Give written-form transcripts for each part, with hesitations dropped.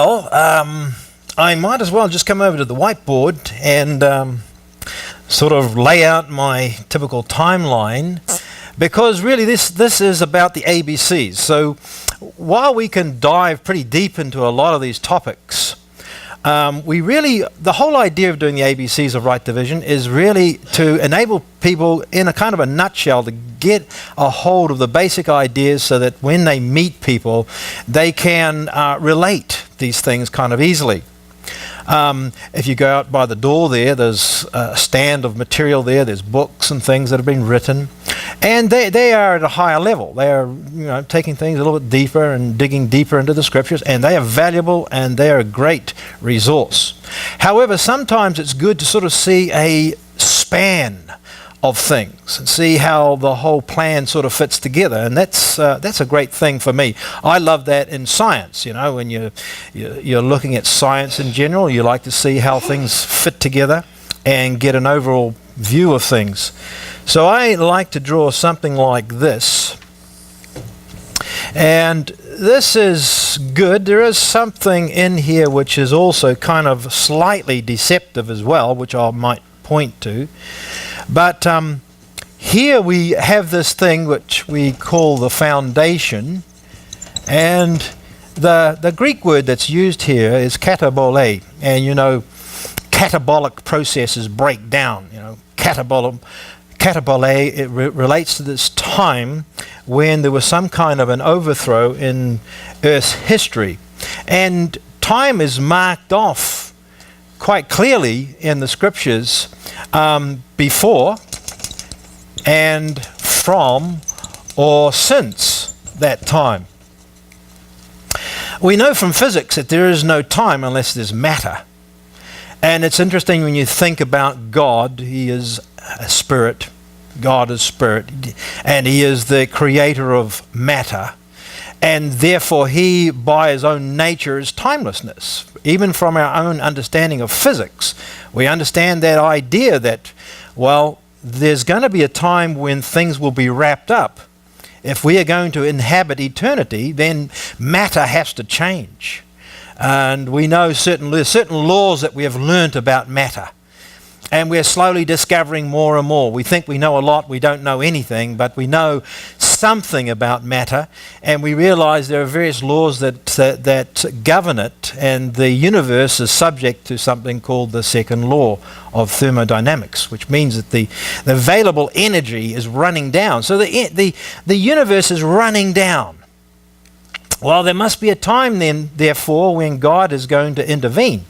Well, I might as well just come over to the whiteboard and sort of lay out my typical timeline, because really this is about the ABCs. So while we can dive pretty deep into a lot of these topics, the whole idea of doing the ABCs of right division is really to enable people in a kind of a nutshell to get a hold of the basic ideas so that when they meet people, they can relate these things kind of easily. If you go out by the door there's a stand of material there, there's books and things that have been written, and they are at a higher level. They are taking things a little bit deeper and digging deeper into the scriptures, and they are valuable and they are a great resource. However, sometimes it's good to sort of see a span of things and see how the whole plan sort of fits together, and that's a great thing for me. I love that in science. When you're looking at science in general, you like to see how things fit together and get an overall view of things. So I like to draw something like this, and this is good. There is something in here which is also kind of slightly deceptive as well, which I might point to. But here we have this thing which we call the foundation, and the Greek word that's used here is katabole, and catabolic processes break down. Katabole, it relates to this time when there was some kind of an overthrow in Earth's history, and time is marked off quite clearly in the scriptures before and from or since that time. We know from physics that there is no time unless there's matter. And it's interesting when you think about God. He is a spirit. God is spirit. And he is the creator of matter. And therefore he, by his own nature, is timelessness. Even from our own understanding of physics, we understand that idea that, well, there's going to be a time when things will be wrapped up. If we are going to inhabit eternity, then matter has to change. And we know certain laws that we have learnt about matter. And we're slowly discovering more and more. We think we know a lot, we don't know anything, but we know something about matter, and we realize there are various laws that govern it, and the universe is subject to something called the second law of thermodynamics, which means that the available energy is running down. So the universe is running down. Well, there must be a time then, therefore, when God is going to intervene.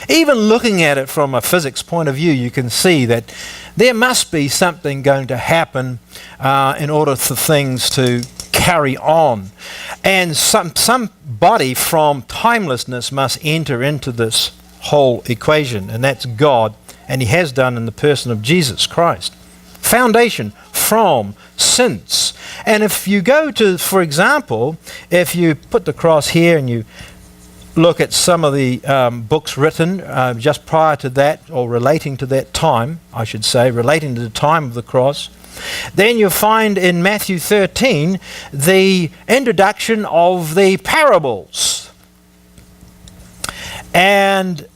Even looking at it from a physics point of view, you can see that there must be something going to happen in order for things to carry on. And somebody from timelessness must enter into this whole equation, and that's God, and he has done in the person of Jesus Christ. Foundation, from, since. And if you go to, for example, if you put the cross here and you look at some of the books written just prior to that, or relating to that time, I should say, relating to the time of the cross, then you'll find in Matthew 13 the introduction of the parables. And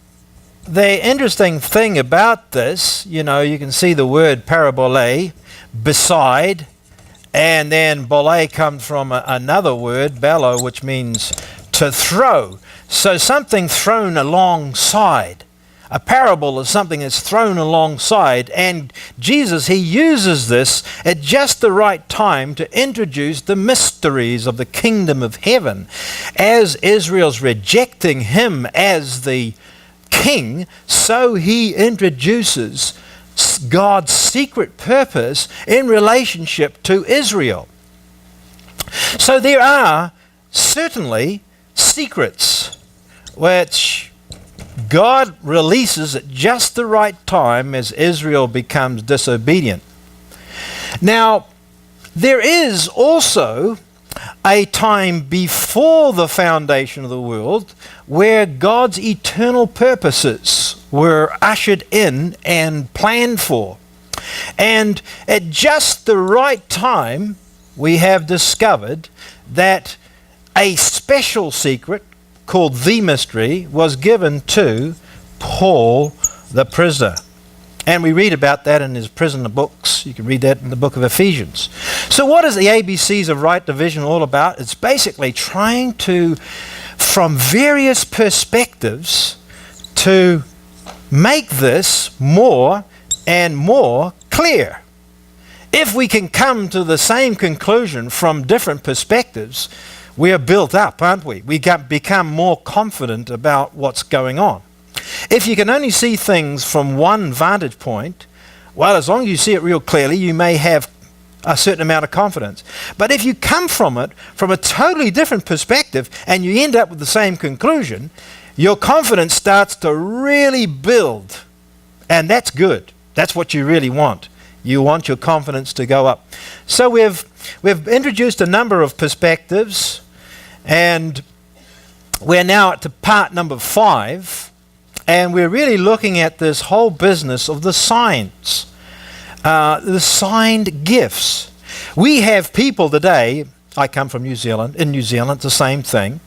the interesting thing about this, you can see the word parabole, beside, and then bole comes from another word, bello, which means to throw. So something thrown alongside. A parable is something that's thrown alongside, and Jesus, he uses this at just the right time to introduce the mysteries of the kingdom of heaven. As Israel's rejecting him as the king, so he introduces God's secret purpose in relationship to Israel. So there are certainly secrets which God releases at just the right time as Israel becomes disobedient. Now, there is also a time before the foundation of the world where God's eternal purposes were ushered in and planned for. And at just the right time, we have discovered that a special secret called the mystery was given to Paul the prisoner. And we read about that in his prisoner books. You can read that in the book of Ephesians. So what is the ABCs of right division all about? It's basically trying to, from various perspectives, to make this more and more clear. If we can come to the same conclusion from different perspectives, we are built up, aren't we? We become more confident about what's going on. If you can only see things from one vantage point, well, as long as you see it real clearly, you may have a certain amount of confidence. But if you come from it from a totally different perspective and you end up with the same conclusion, your confidence starts to really build. And that's good. That's what you really want. You want your confidence to go up. So we've introduced a number of perspectives, and we're now at to part number 5. And we're really looking at this whole business of the signs, the signed gifts. We have people today, I come from New Zealand, in New Zealand, the same thing.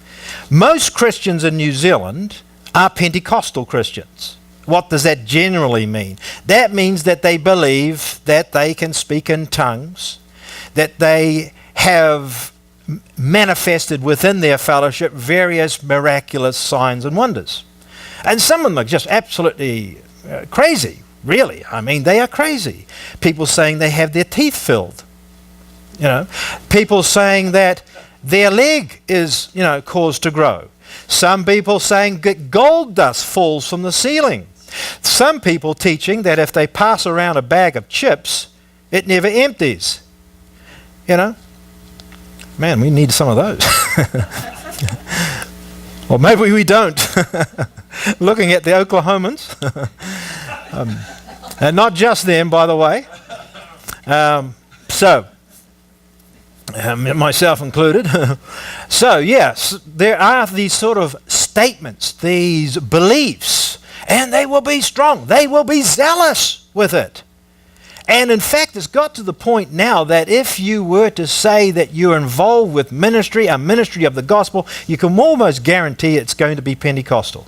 Most Christians in New Zealand are Pentecostal Christians. What does that generally mean? That means that they believe that they can speak in tongues, that they have manifested within their fellowship various miraculous signs and wonders. And some of them are just absolutely crazy, really. I mean, they are crazy. People saying they have their teeth filled. People saying that their leg is, caused to grow. Some people saying that gold dust falls from the ceiling. Some people teaching that if they pass around a bag of chips, it never empties. Man, we need some of those. Or maybe we don't. Looking at the Oklahomans. And not just them, by the way. Myself included. So, yes, there are these sort of statements, these beliefs, and they will be strong. They will be zealous with it. And in fact, it's got to the point now that if you were to say that you're involved with ministry, a ministry of the gospel, you can almost guarantee it's going to be Pentecostal.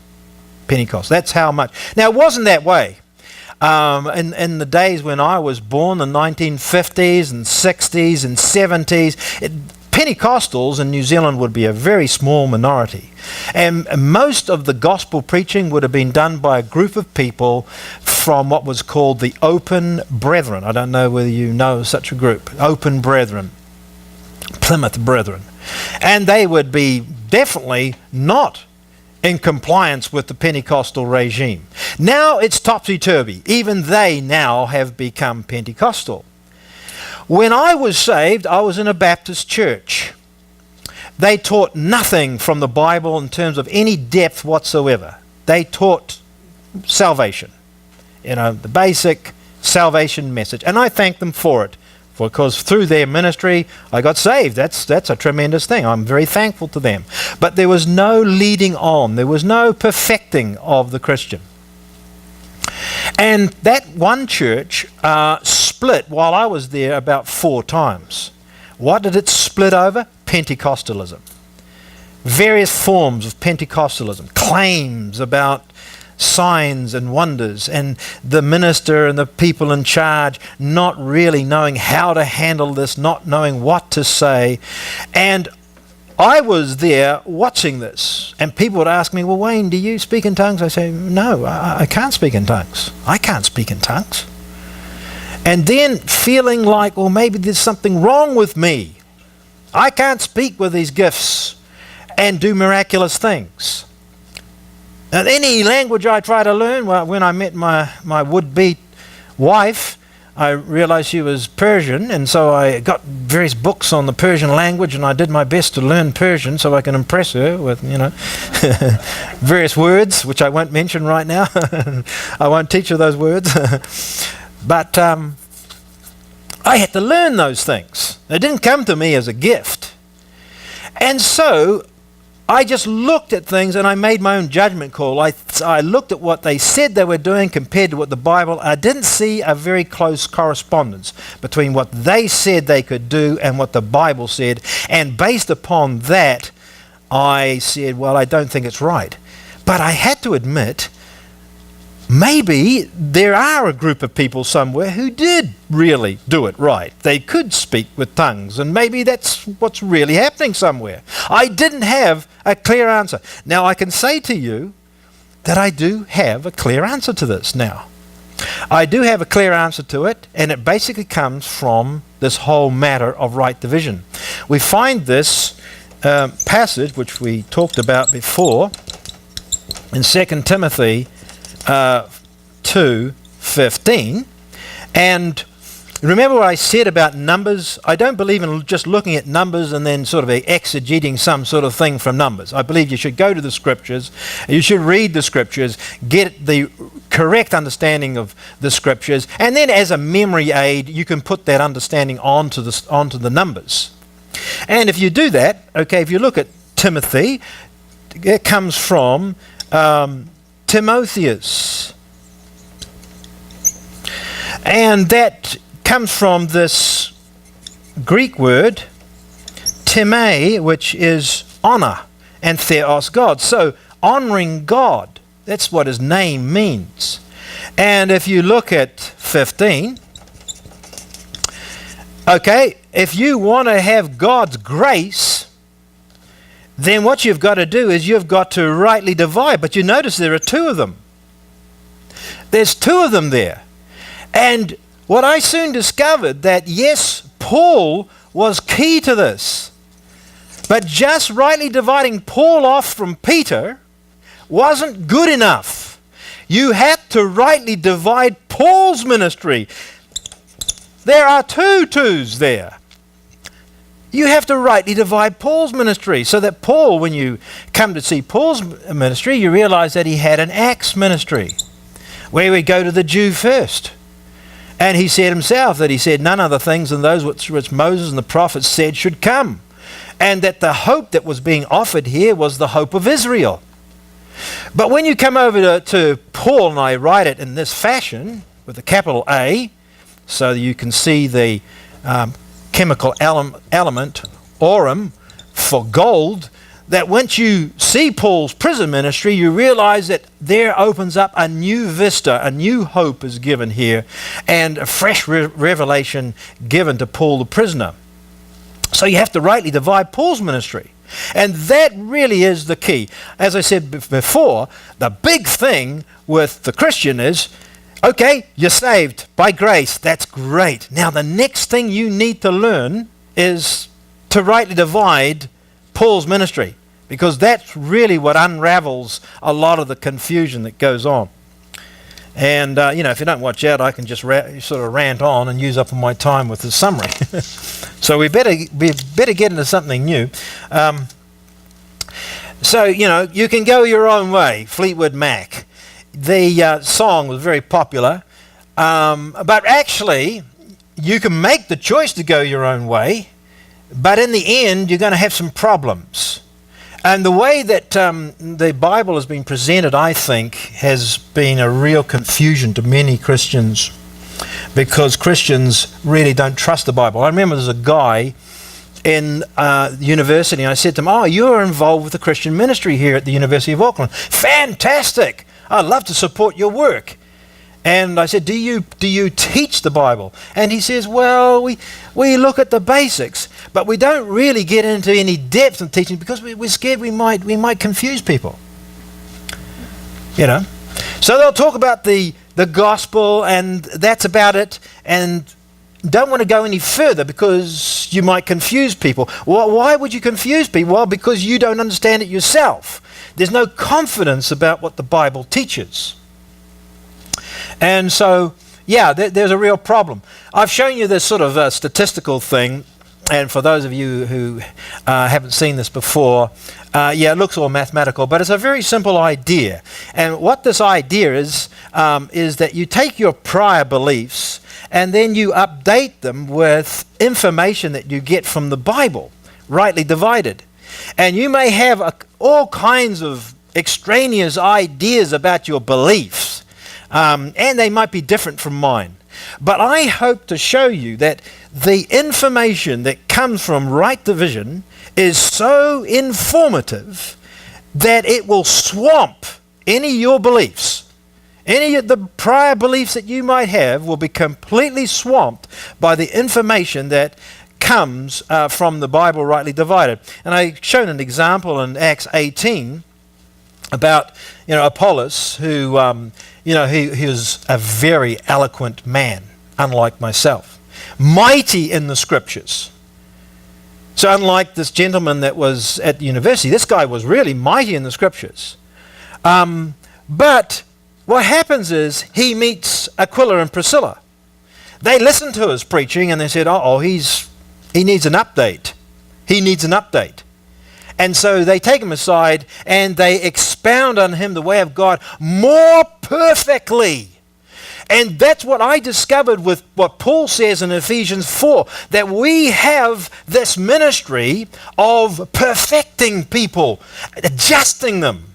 That's how much. Now, it wasn't that way. In the days when I was born, the 1950s and 60s and 70s, Pentecostals in New Zealand would be a very small minority. And most of the gospel preaching would have been done by a group of people from what was called the Open Brethren. I don't know whether you know such a group. Open Brethren. Plymouth Brethren. And they would be definitely not in compliance with the Pentecostal regime. Now it's topsy-turvy. Even they now have become Pentecostal. When I was saved, I was in a Baptist church. They taught nothing from the Bible in terms of any depth whatsoever. They taught salvation, the basic salvation message. And I thank them for it, because through their ministry, I got saved. That's a tremendous thing. I'm very thankful to them. But there was no leading on. There was no perfecting of the Christian. And that one church split while I was there about 4 times. What did it split over? Pentecostalism. Various forms of Pentecostalism. Claims about signs and wonders, and the minister and the people in charge not really knowing how to handle this, not knowing what to say. And I was there watching this, and people would ask me, well, Wayne, do you speak in tongues? I say, no, I can't speak in tongues. I can't speak in tongues. And then feeling like, well, maybe there's something wrong with me. I can't speak with these gifts and do miraculous things. And any language I try to learn, well, when I met my would-be wife, I realized she was Persian, and so I got various books on the Persian language, and I did my best to learn Persian so I can impress her with, various words, which I won't mention right now. I won't teach her those words. But I had to learn those things. They didn't come to me as a gift. And so I just looked at things and I made my own judgment call. I looked at what they said they were doing compared to what the Bible. I didn't see a very close correspondence between what they said they could do and what the Bible said. And based upon that, I said, well, I don't think it's right. But I had to admit, maybe there are a group of people somewhere who did really do it right. They could speak with tongues, and maybe that's what's really happening somewhere. I didn't have a clear answer. Now, I can say to you that I do have a clear answer to this now. I do have a clear answer to it, and it basically comes from this whole matter of right division. We find this passage, which we talked about before, in 2 Timothy 2:15. And remember what I said about numbers? I don't believe in just looking at numbers and then sort of exegeting some sort of thing from numbers. I believe you should go to the scriptures, you should read the scriptures, get the correct understanding of the scriptures, and then as a memory aid you can put that understanding onto the numbers. And if you do that, okay, if you look at Timothy, it comes from Timotheus. And that comes from this Greek word, time, which is honor, and theos, God. So, honoring God, that's what his name means. And if you look at 15, okay, if you want to have God's grace, then what you've got to do is you've got to rightly divide. But you notice there are two of them. There's two of them there. And what I soon discovered that, yes, Paul was key to this. But just rightly dividing Paul off from Peter wasn't good enough. You had to rightly divide Paul's ministry. There are two twos there. You have to rightly divide Paul's ministry, so that Paul, when you come to see Paul's ministry, you realize that he had an Acts ministry, where we go to the Jew first. And he said himself that he said none other things than those which Moses and the prophets said should come. And that the hope that was being offered here was the hope of Israel. But when you come over to Paul, and I write it in this fashion, with a capital A, so that you can see the chemical element, aurum, for gold, that once you see Paul's prison ministry, you realize that there opens up a new vista, a new hope is given here, and a fresh revelation given to Paul the prisoner. So you have to rightly divide Paul's ministry. And that really is the key. As I said before, the big thing with the Christian is, okay, you're saved by grace. That's great. Now the next thing you need to learn is to rightly divide Paul's ministry, because that's really what unravels a lot of the confusion that goes on. And, if you don't watch out, I can just sort of rant on and use up all my time with the summary. So we better get into something new. You can go your own way, Fleetwood Mac. The song was very popular, but actually you can make the choice to go your own way, but in the end you're going to have some problems. And the way that the Bible has been presented, I think, has been a real confusion to many Christians, because Christians really don't trust the Bible. I remember there's a guy in university, and I said to him, "Oh, you're involved with the Christian ministry here at the University of Auckland. Fantastic! I'd love to support your work." And I said, do you teach the Bible? And he says, well, we look at the basics, but we don't really get into any depth in teaching, because we're scared we might confuse people. So they'll talk about the gospel, and that's about it, and don't want to go any further because you might confuse people. Well, why would you confuse people? Well, because you don't understand it yourself. There's no confidence about what the Bible teaches. And so, there's a real problem. I've shown you this sort of statistical thing, and for those of you who haven't seen this before, it looks all mathematical, but it's a very simple idea. And what this idea is that you take your prior beliefs and then you update them with information that you get from the Bible, rightly divided. And you may have all kinds of extraneous ideas about your beliefs, and they might be different from mine. But I hope to show you that the information that comes from right division is so informative that it will swamp any of your beliefs. Any of the prior beliefs that you might have will be completely swamped by the information that comes from the Bible rightly divided. And I've shown an example in Acts 18 about Apollos, who he was a very eloquent man, unlike myself, mighty in the scriptures. So unlike this gentleman that was at the university, this guy was really mighty in the scriptures. But what happens is he meets Aquila and Priscilla. They listened to his preaching and they said, he needs an update. He needs an update. And so they take him aside and they expound on him the way of God more perfectly. And that's what I discovered with what Paul says in Ephesians 4, that we have this ministry of perfecting people, adjusting them.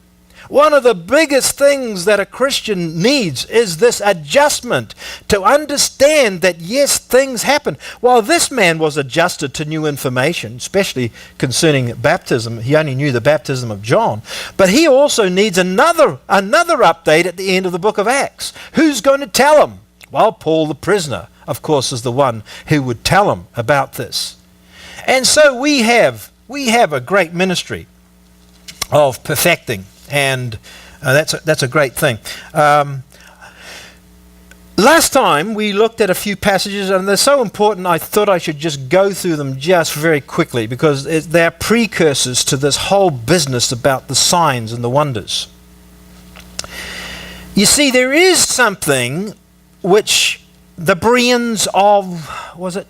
One of the biggest things that a Christian needs is this adjustment to understand that, yes, things happen. While this man was adjusted to new information, especially concerning baptism, he only knew the baptism of John, but he also needs another update at the end of the book of Acts. Who's going to tell him? Well, Paul the prisoner, of course, is the one who would tell him about this. And so we have a great ministry of perfecting. And that's a great thing. Last time we looked at a few passages, and they're so important I thought I should just go through them just very quickly, because they're precursors to this whole business about the signs and the wonders. You see, there is something which the Bereans of,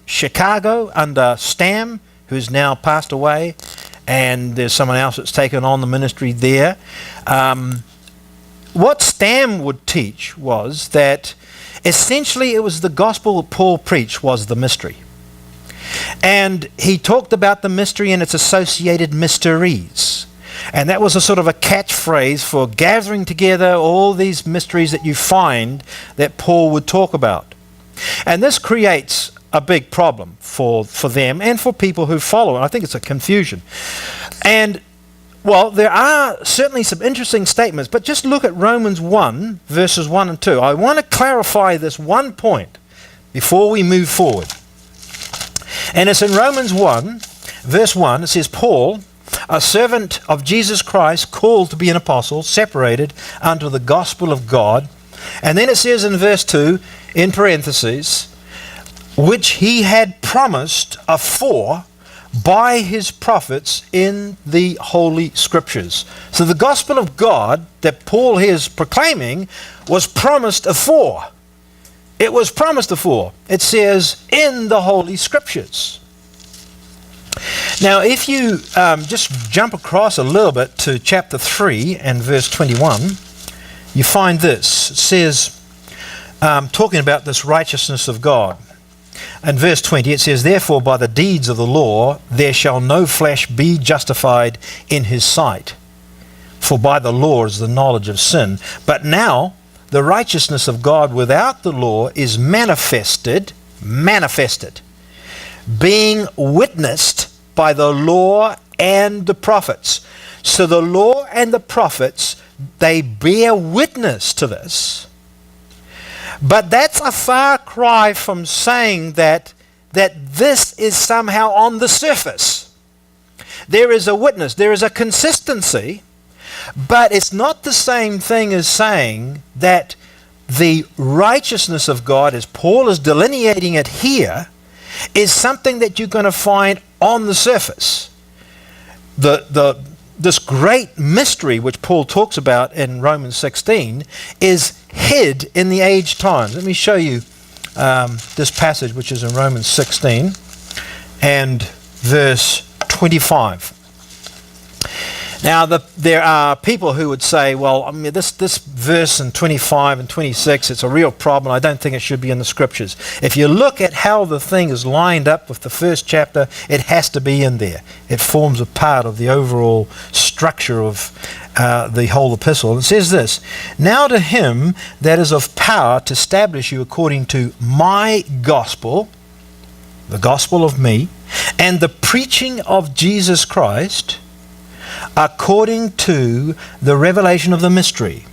Chicago, under Stam, who's now passed away, and there's someone else that's taken on the ministry there. What Stam would teach was that essentially it was the gospel that Paul preached was the mystery. And he talked about the mystery and its associated mysteries. And that was a sort of a catchphrase for gathering together all these mysteries that you find that Paul would talk about. And this creates a big problem for them and for people who follow it. I think it's a confusion. And, well, there are certainly some interesting statements, but just look at Romans 1, verses 1 and 2. I want to clarify this one point before we move forward. And it's in Romans 1, verse 1. It says, Paul, a servant of Jesus Christ, called to be an apostle, separated unto the gospel of God. And then it says in verse 2, in parentheses, which he had promised afore by his prophets in the Holy Scriptures. So the gospel of God that Paul here is proclaiming was promised afore. It was promised afore. It says in the Holy Scriptures. Now, if you just jump across a little bit to chapter 3 and verse 21, you find this. It says, talking about this righteousness of God. In verse 20 it says, therefore by the deeds of the law there shall no flesh be justified in his sight. For by the law is the knowledge of sin. But now the righteousness of God without the law is manifested, being witnessed by the law and the prophets. So the law and the prophets, they bear witness to this. But that's a far cry from saying that this is somehow on the surface. There is a witness, there is a consistency, but it's not the same thing as saying that the righteousness of God, as Paul is delineating it here, is something that you're going to find on the surface. This great mystery which Paul talks about in Romans 16 is hid in the age times. Let me show you this passage which is in Romans 16 and verse 25. Now there are people who would say, well, I mean, this verse in 25 and 26, it's a real problem. I don't think it should be in the scriptures. If you look at how the thing is lined up with the first chapter, it has to be in there. It forms a part of the overall structure of the whole epistle. It says this, now to him that is of power to establish you according to my gospel, the gospel of me, and the preaching of Jesus Christ according to the revelation of the mystery,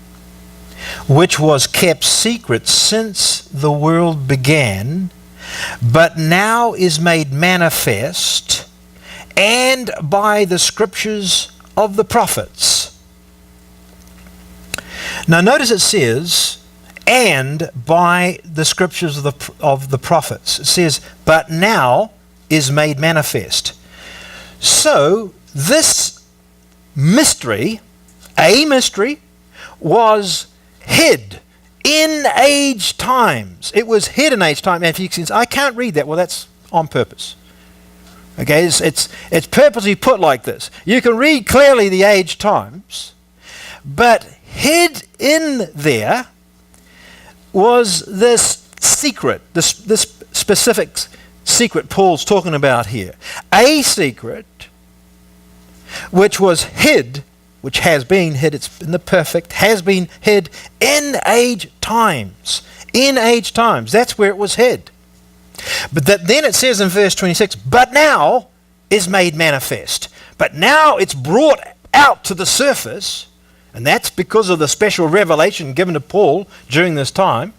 which was kept secret since the world began, but now is made manifest, and by the scriptures of the prophets. Now notice it says, and by the scriptures of the prophets. It says, but now is made manifest. So this mystery, a mystery, was hid in age times. It was hid in age time. And if you can, I can't read that. Well, that's on purpose. Okay, it's purposely put like this. You can read clearly the age times, but hid in there was this secret, this specific secret Paul's talking about here. A secret which was hid, which has been hid, it's in the perfect, has been hid in age times. In age times, that's where it was hid. But then it says in verse 26, but now is made manifest. But now it's brought out to the surface, and that's because of the special revelation given to Paul during this time,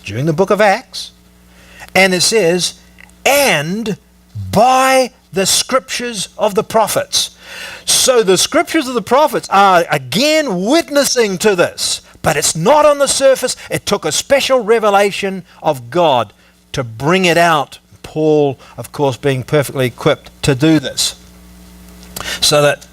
during the book of Acts. And it says, and by the scriptures of the prophets. So the scriptures of the prophets are again witnessing to this, but it's not on the surface. It took a special revelation of God to bring it out. Paul, of course, being perfectly equipped to do this. So that